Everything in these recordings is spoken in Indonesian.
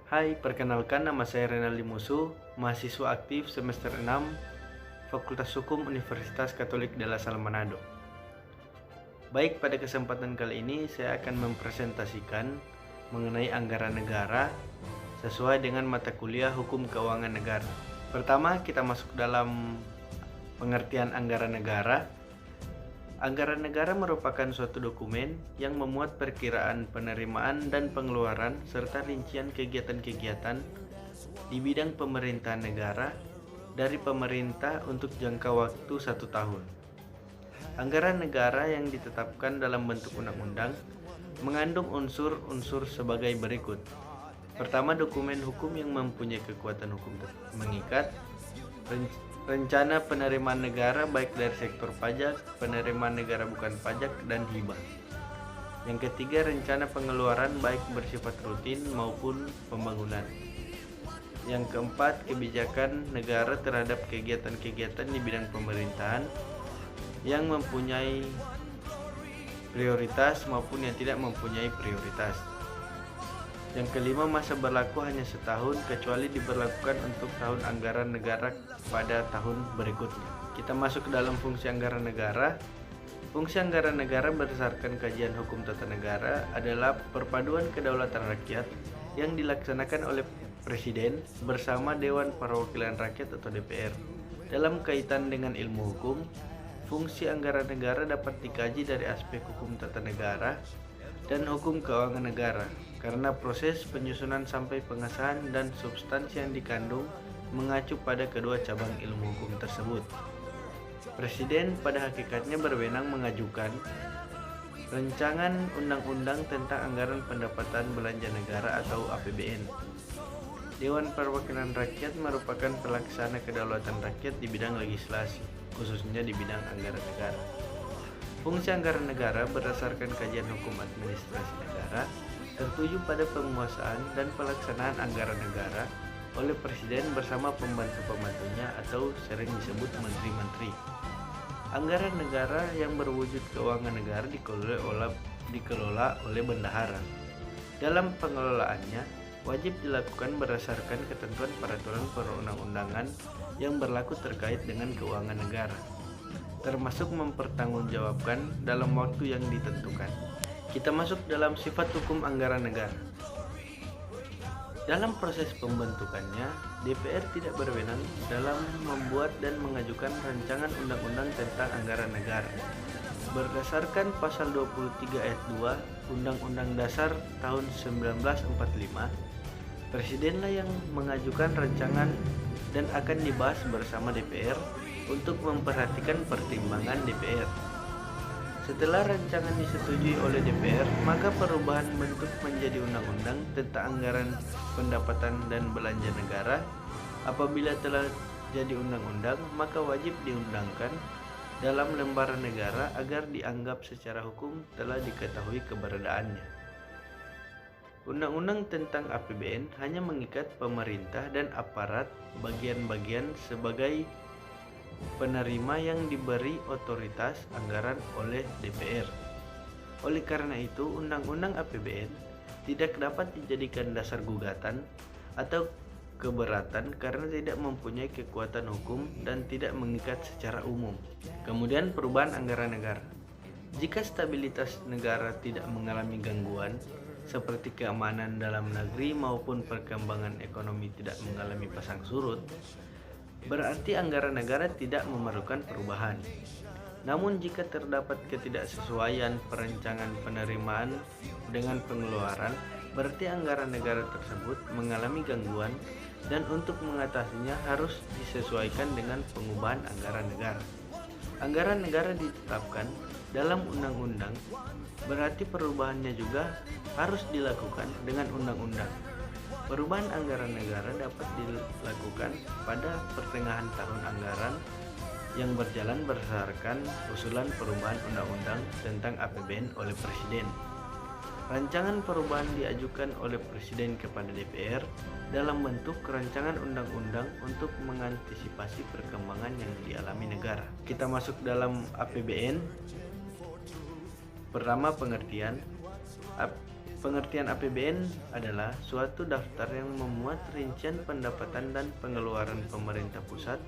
Hai, perkenalkan nama saya Renaldi Musu, mahasiswa aktif semester 6, Fakultas Hukum Universitas Katolik de la Salle Manado. Baik, pada kesempatan kali ini saya akan mempresentasikan mengenai anggaran negara sesuai dengan mata kuliah Hukum Keuangan Negara. Pertama, kita masuk dalam pengertian anggaran negara. Anggaran negara merupakan suatu dokumen yang memuat perkiraan penerimaan dan pengeluaran serta rincian kegiatan-kegiatan di bidang pemerintahan negara dari pemerintah untuk jangka waktu 1 tahun. Anggaran negara yang ditetapkan dalam bentuk undang-undang mengandung unsur-unsur sebagai berikut. Pertama, dokumen hukum yang mempunyai kekuatan hukum mengikat. Rencana penerimaan negara baik dari sektor pajak, penerimaan negara bukan pajak, dan hibah. Yang ketiga, rencana pengeluaran baik bersifat rutin maupun pembangunan. Yang keempat, kebijakan negara terhadap kegiatan-kegiatan di bidang pemerintahan yang mempunyai prioritas maupun yang tidak mempunyai prioritas. Yang kelima, masa berlaku hanya setahun kecuali diberlakukan untuk tahun anggaran negara pada tahun berikutnya. Kita masuk ke dalam fungsi anggaran negara. Fungsi anggaran negara berdasarkan kajian hukum tata negara adalah perpaduan kedaulatan rakyat yang dilaksanakan oleh Presiden bersama Dewan Perwakilan Rakyat atau DPR. Dalam kaitan dengan ilmu hukum, fungsi anggaran negara dapat dikaji dari aspek hukum tata negara dan hukum keuangan negara, karena proses penyusunan sampai pengesahan dan substansi yang dikandung mengacu pada kedua cabang ilmu hukum tersebut. Presiden pada hakikatnya berwenang mengajukan rancangan undang-undang tentang anggaran pendapatan belanja negara atau APBN. Dewan Perwakilan Rakyat merupakan pelaksana kedaulatan rakyat di bidang legislasi, khususnya di bidang anggaran negara. Fungsi anggaran negara berdasarkan kajian hukum administrasi negara tertuju pada penguasaan dan pelaksanaan anggaran negara oleh Presiden bersama pembantu-pembantunya atau sering disebut menteri-menteri. Anggaran negara yang berwujud keuangan negara dikelola oleh bendahara. Dalam pengelolaannya, wajib dilakukan berdasarkan ketentuan peraturan perundang-undangan yang berlaku terkait dengan keuangan negara, termasuk mempertanggungjawabkan dalam waktu yang ditentukan. Kita masuk dalam sifat hukum anggaran negara. Dalam proses pembentukannya, DPR tidak berwenang dalam membuat dan mengajukan rancangan undang-undang tentang anggaran negara. Berdasarkan pasal 23 ayat 2 Undang-Undang Dasar tahun 1945, Presidenlah yang mengajukan rancangan dan akan dibahas bersama DPR untuk memperhatikan pertimbangan DPR. Setelah rancangan disetujui oleh DPR, maka perubahan bentuk menjadi undang-undang tentang anggaran pendapatan dan belanja negara. Apabila telah jadi undang-undang, maka wajib diundangkan dalam lembaran negara agar dianggap secara hukum telah diketahui keberadaannya. Undang-undang tentang APBN hanya mengikat pemerintah dan aparat bagian-bagian sebagai penerima yang diberi otoritas anggaran oleh DPR. Oleh karena itu, Undang-Undang APBN tidak dapat dijadikan dasar gugatan atau keberatan karena tidak mempunyai kekuatan hukum dan tidak mengikat secara umum. Kemudian, perubahan anggaran negara. Jika stabilitas negara tidak mengalami gangguan, seperti keamanan dalam negeri maupun perkembangan ekonomi tidak mengalami pasang surut, berarti anggaran negara tidak memerlukan perubahan. Namun jika terdapat ketidaksesuaian perencanaan penerimaan dengan pengeluaran, berarti anggaran negara tersebut mengalami gangguan dan untuk mengatasinya harus disesuaikan dengan pengubahan anggaran negara. Anggaran negara ditetapkan dalam undang-undang, berarti perubahannya juga harus dilakukan dengan undang-undang. Perubahan anggaran negara dapat dilakukan pada pertengahan tahun anggaran yang berjalan berdasarkan usulan perubahan undang-undang tentang APBN oleh Presiden. Rancangan perubahan diajukan oleh Presiden kepada DPR dalam bentuk rancangan undang-undang untuk mengantisipasi perkembangan yang dialami negara. Kita masuk dalam APBN. Pertama, pengertian. Pengertian APBN adalah suatu daftar yang memuat rincian pendapatan dan pengeluaran pemerintah pusat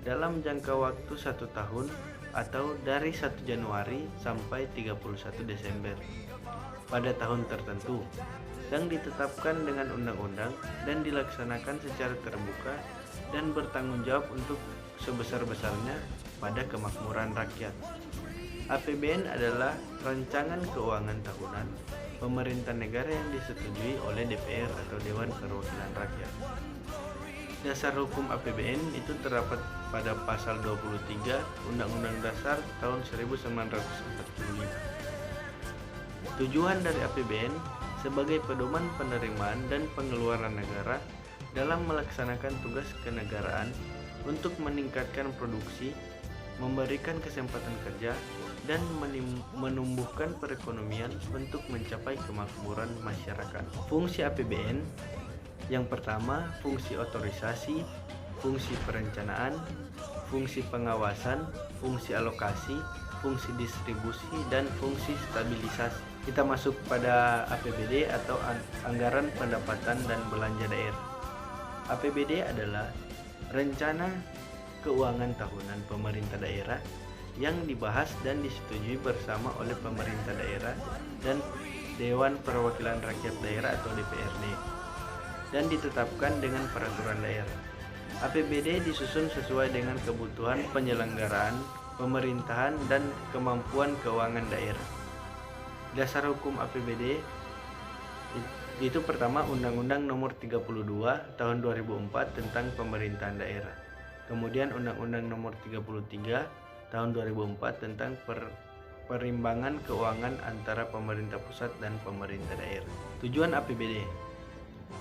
dalam jangka waktu 1 tahun atau dari 1 Januari sampai 31 Desember pada tahun tertentu yang ditetapkan dengan undang-undang dan dilaksanakan secara terbuka dan bertanggung jawab untuk sebesar-besarnya pada kemakmuran rakyat. APBN adalah rancangan keuangan tahunan pemerintah negara yang disetujui oleh DPR atau Dewan Perwakilan Rakyat. Dasar hukum APBN itu terdapat pada pasal 23 Undang-Undang Dasar tahun 1945. Tujuan dari APBN sebagai pedoman penerimaan dan pengeluaran negara dalam melaksanakan tugas kenegaraan untuk meningkatkan produksi, memberikan kesempatan kerja, dan menumbuhkan perekonomian untuk mencapai kemakmuran masyarakat. Fungsi APBN yang pertama, fungsi otorisasi, fungsi perencanaan, fungsi pengawasan, fungsi alokasi, fungsi distribusi, dan fungsi stabilisasi. Kita masuk pada APBD atau Anggaran Pendapatan dan Belanja Daerah. APBD adalah rencana keuangan tahunan pemerintah daerah yang dibahas dan disetujui bersama oleh pemerintah daerah dan Dewan Perwakilan Rakyat Daerah atau DPRD dan ditetapkan dengan peraturan daerah. APBD disusun sesuai dengan kebutuhan penyelenggaraan pemerintahan dan kemampuan keuangan daerah. Dasar hukum APBD itu pertama Undang-Undang Nomor 32 Tahun 2004 tentang Pemerintahan Daerah. Kemudian Undang-Undang Nomor 33 Tahun 2004 tentang perimbangan keuangan antara pemerintah pusat dan pemerintah daerah. Tujuan APBD.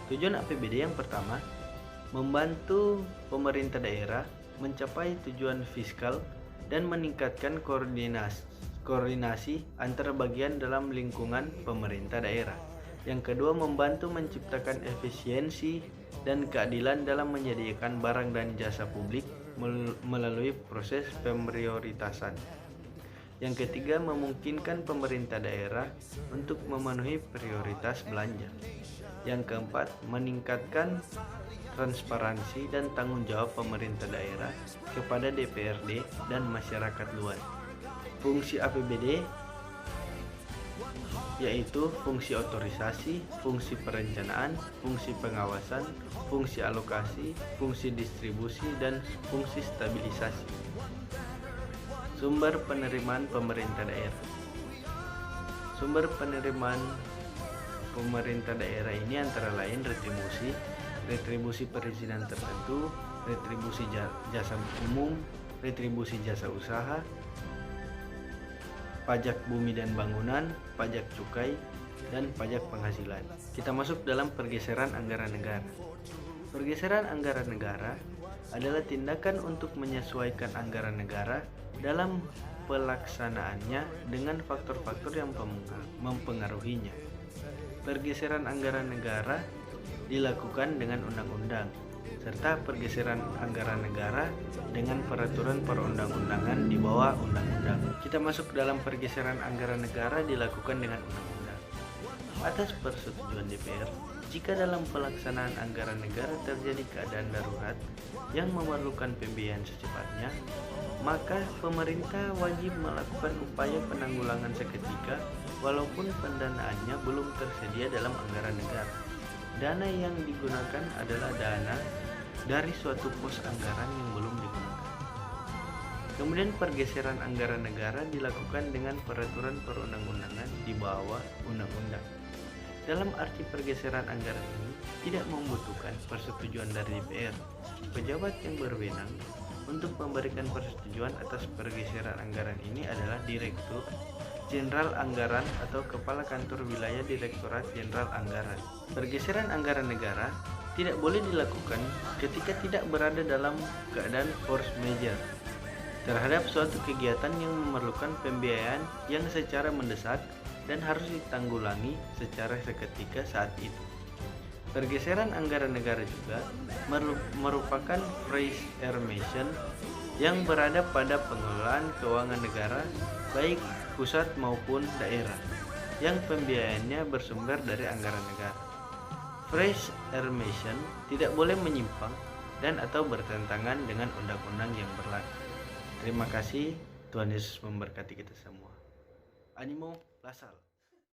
Tujuan APBD yang pertama, membantu pemerintah daerah mencapai tujuan fiskal dan meningkatkan koordinasi antar bagian dalam lingkungan pemerintah daerah. Yang kedua, membantu menciptakan efisiensi dan keadilan dalam menyediakan barang dan jasa publik melalui proses pemprioritasan. Yang ketiga, memungkinkan pemerintah daerah untuk memenuhi prioritas belanja. Yang keempat, meningkatkan transparansi dan tanggung jawab pemerintah daerah kepada DPRD dan masyarakat luas. Fungsi APBD yaitu fungsi otorisasi, fungsi perencanaan, fungsi pengawasan, fungsi alokasi, fungsi distribusi, dan fungsi stabilisasi. Sumber penerimaan pemerintah daerah. Sumber penerimaan pemerintah daerah ini antara lain retribusi perizinan tertentu, retribusi jasa umum, retribusi jasa usaha, pajak bumi dan bangunan, pajak cukai, dan pajak penghasilan. Kita masuk dalam pergeseran anggaran negara. Pergeseran anggaran negara adalah tindakan untuk menyesuaikan anggaran negara dalam pelaksanaannya dengan faktor-faktor yang mempengaruhinya. Pergeseran anggaran negara dilakukan dengan undang-undang, serta pergeseran anggaran negara dengan peraturan perundang-undangan di bawah undang-undang. Kita masuk dalam pergeseran anggaran negara dilakukan dengan undang-undang. Atas persetujuan DPR, jika dalam pelaksanaan anggaran negara terjadi keadaan darurat yang memerlukan pembiayaan secepatnya, maka pemerintah wajib melakukan upaya penanggulangan seketika walaupun pendanaannya belum tersedia dalam anggaran negara. Dana yang digunakan adalah dana dari suatu pos anggaran yang belum digunakan. Kemudian pergeseran anggaran negara dilakukan dengan peraturan perundang-undangan di bawah undang-undang. Dalam arti pergeseran anggaran ini tidak membutuhkan persetujuan dari DPR. Pejabat yang berwenang untuk memberikan persetujuan atas pergeseran anggaran ini adalah Direktur Jenderal Anggaran atau Kepala Kantor Wilayah Direktorat Jenderal Anggaran. Pergeseran anggaran negara tidak boleh dilakukan ketika tidak berada dalam keadaan force majeure terhadap suatu kegiatan yang memerlukan pembiayaan yang secara mendesak dan harus ditanggulangi secara seketika saat itu. Pergeseran anggaran negara juga merupakan phrase ermation yang berada pada pengelolaan keuangan negara baik pusat maupun daerah yang pembiayaannya bersumber dari anggaran negara. Fresh Air Mission tidak boleh menyimpang dan atau bertentangan dengan undang-undang yang berlaku. Terima kasih, Tuhan Yesus memberkati kita semua. Animo Lasal.